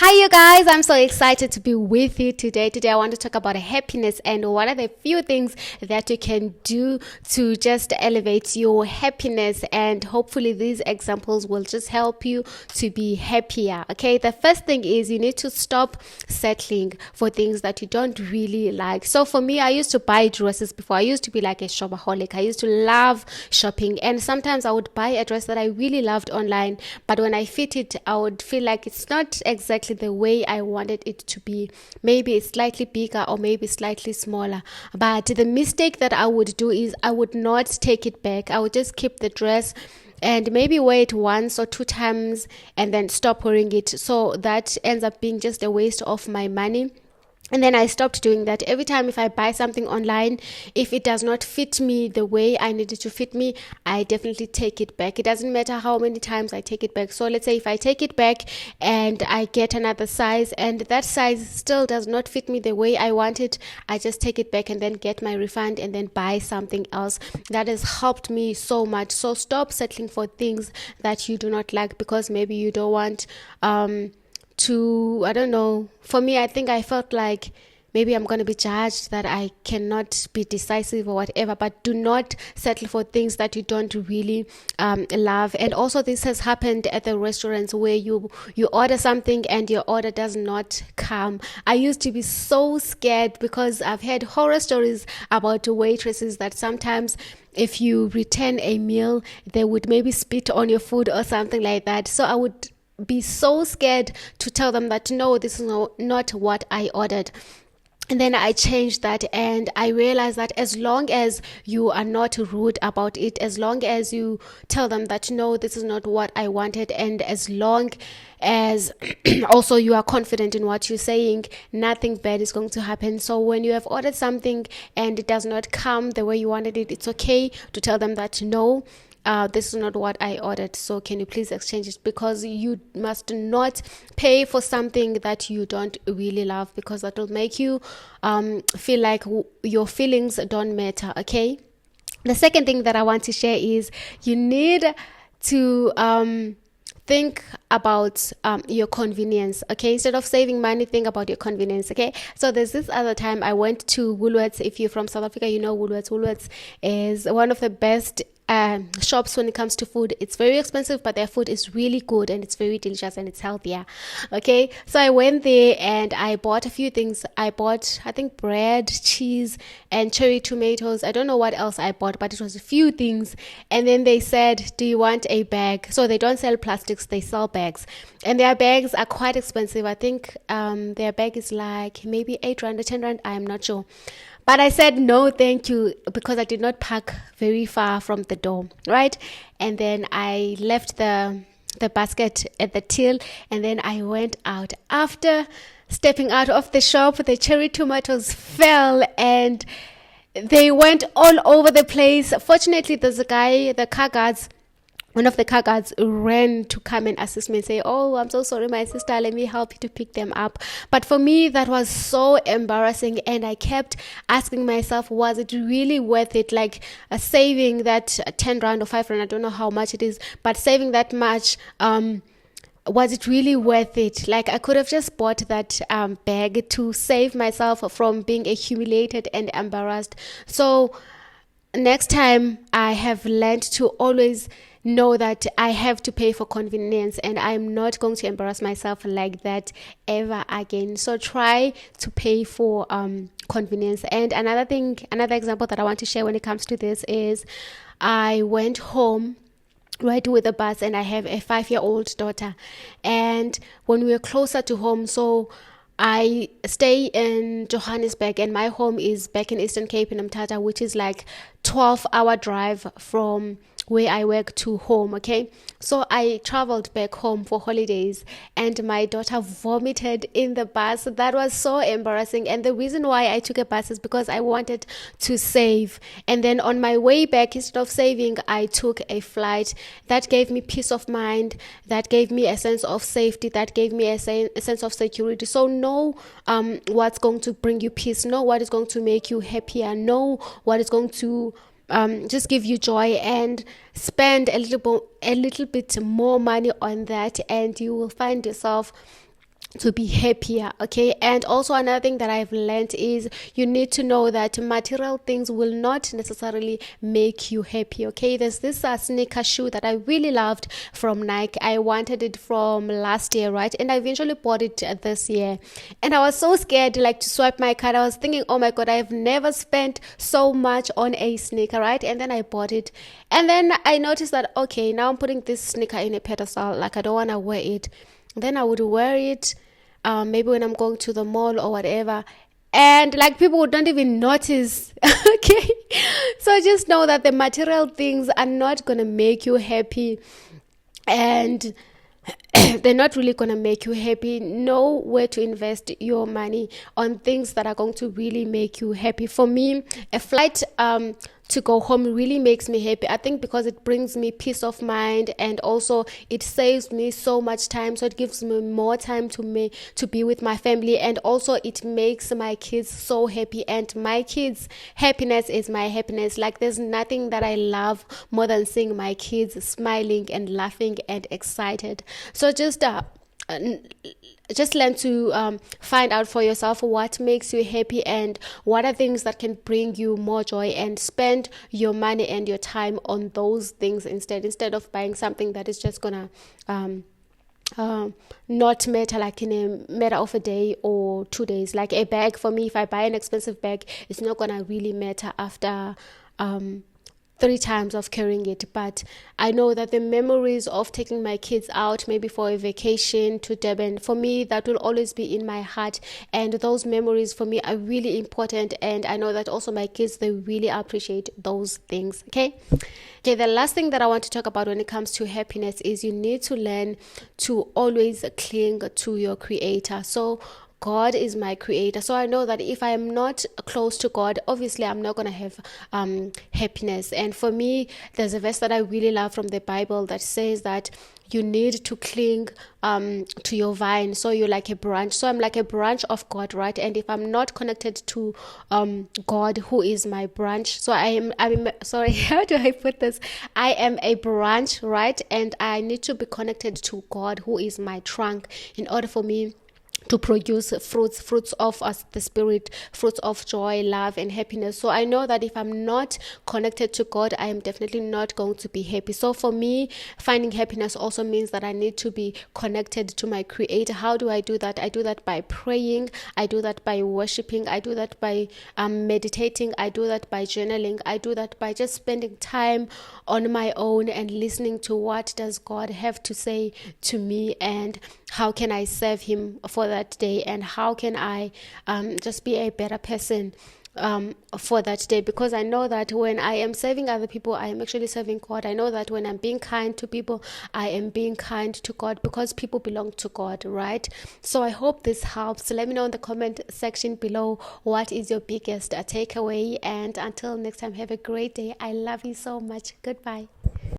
Hi, you guys. I'm so excited to be with you today. Today, I want to talk about happiness and what are the few things that you can do to just elevate your happiness. And hopefully, these examples will just help you to be happier. Okay, the first thing is you need to stop settling for things that you don't really like. So, for me, I used to buy dresses before. I used to be like a shopaholic. I used to love shopping, and sometimes I would buy a dress that I really loved online, but when I fit it, I would feel like it's not exactly the way I wanted it to be. Maybe it's slightly bigger or maybe slightly smaller. But the mistake that I would do is I would not take it back. I would just keep the dress and maybe wear it once or two times and then stop wearing it. So that ends up being just a waste of my money. And then I stopped doing that. Every time if I buy something online, if it does not fit me the way I need it to fit me, I definitely take it back. It doesn't matter how many times I take it back. So let's say if I take it back and I get another size and that size still does not fit me the way I want it, I just take it back and then get my refund and then buy something else. That has helped me so much. So stop settling for things that you do not like because maybe you don't want I don't know. For me, I think I felt like maybe I'm going to be judged that I cannot be decisive or whatever, but do not settle for things that you don't really love. And also this has happened at the restaurants where you order something and your order does not come. I used to be so scared because I've heard horror stories about waitresses that sometimes if you return a meal, they would maybe spit on your food or something like that. So I would be so scared to tell them that no, this is not what I ordered. And then I changed that and I realized that as long as you are not rude about it, as long as you tell them that no, this is not what I wanted, and as long as also you are confident in what you're saying, nothing bad is going to happen. So when you have ordered something and it does not come the way you wanted it, it's okay to tell them that no, this is not what I ordered, so can you please exchange it? Because you must not pay for something that you don't really love, because that will make you feel like your feelings don't matter. Okay, the second thing that I want to share is you need to think about your convenience. Okay, instead of saving money, think about your convenience. Okay, so there's this other time I went to Woolworths. If you're from South Africa, you know Woolworths is one of the best shops when it comes to food. It's very expensive, but their food is really good and it's very delicious and it's healthier. Okay, so I went there and I bought a few things. I bought, I think, bread, cheese, and cherry tomatoes. I don't know what else I bought, but it was a few things. And then they said, do you want a bag? So they don't sell plastics, they sell bags, and their bags are quite expensive. I think their bag is like maybe 8 rand or 10 rand, I'm not sure. But I said no, thank you, because I did not park very far from the door, right? And then I left the basket at the till, and then I went out. After stepping out of the shop, the cherry tomatoes fell and they went all over the place. Fortunately, there's a guy, one of the car guards ran to come and assist me and say, oh, I'm so sorry, my sister, let me help you to pick them up. But for me, that was so embarrassing, and I kept asking myself, was it really worth it? Like saving that 10 rand or 5 rand, I don't know how much it is, but saving that much, was it really worth it? Like I could have just bought that bag to save myself from being humiliated and embarrassed. So next time I have learned to always know that I have to pay for convenience, and I'm not going to embarrass myself like that ever again. So try to pay for convenience. And another example that I want to share when it comes to this is I went home right with the bus, and I have a 5-year-old daughter, and when we were closer to home, so I stay in Johannesburg and my home is back in Eastern Cape in Mthatha, which is like 12-hour drive from where I work to home. Okay, so I traveled back home for holidays and my daughter vomited in the bus. That was so embarrassing, and the reason why I took a bus is because I wanted to save. And then on my way back, instead of saving, I took a flight. That gave me peace of mind, that gave me a sense of safety, that gave me a sense of security. So know what's going to bring you peace, know what is going to make you happier, know what is going to just give you joy, and spend a little bit more money on that, and you will find yourself to be happier. Okay, and also another thing that I've learned is you need to know that material things will not necessarily make you happy. Okay, there's this sneaker shoe that I really loved from Nike. I wanted it from last year, right? And I eventually bought it this year, and I was so scared like to swipe my card. I was thinking, oh my god, I've never spent so much on a sneaker, right? And then I bought it, and then I noticed that okay, now I'm putting this sneaker in a pedestal, like I don't want to wear it. Then I would wear it, maybe when I'm going to the mall or whatever, and like people would not even notice. Okay, so just know that the material things are not gonna make you happy, and they're not really going to make you happy. Know where to invest your money on things that are going to really make you happy. For me, a flight to go home really makes me happy. I think because it brings me peace of mind, and also it saves me so much time, so it gives me more time to be with my family, and also it makes my kids so happy, and my kids happiness is my happiness. Like there's nothing that I love more than seeing my kids smiling and laughing and excited. So just learn to find out for yourself what makes you happy and what are things that can bring you more joy, and spend your money and your time on those things instead of buying something that is just gonna not matter like in a matter of a day or 2 days. Like a bag, for me, if I buy an expensive bag, it's not gonna really matter after 3 times of carrying it. But I know that the memories of taking my kids out, maybe for a vacation to Durban, for me, that will always be in my heart. And those memories for me are really important. And I know that also my kids, they really appreciate those things. Okay. Okay, the last thing that I want to talk about when it comes to happiness is you need to learn to always cling to your creator. So God is my creator. So I know that if I am not close to God, obviously I'm not going to have happiness. And for me, there's a verse that I really love from the Bible that says that you need to cling to your vine. So you're like a branch. So I'm like a branch of God, right? And if I'm not connected to God, who is my branch, so I'm sorry, how do I put this? I am a branch, right? And I need to be connected to God, who is my trunk, in order for me to produce fruits of the spirit, fruits of joy, love, and happiness. So I know that if I'm not connected to God, I am definitely not going to be happy. So for me, finding happiness also means that I need to be connected to my creator. How do I do that? I do that by praying, I do that by worshiping, I do that by meditating, I do that by journaling, I do that by just spending time on my own and listening to what does God have to say to me, and how can I serve him for that day, and how can I just be a better person for that day. Because I know that when I am serving other people, I am actually serving God. I know that when I'm being kind to people, I am being kind to God, because people belong to God, right? So I hope this helps. Let me know in the comment section below what is your biggest takeaway, and until next time, have a great day. I love you so much. Goodbye.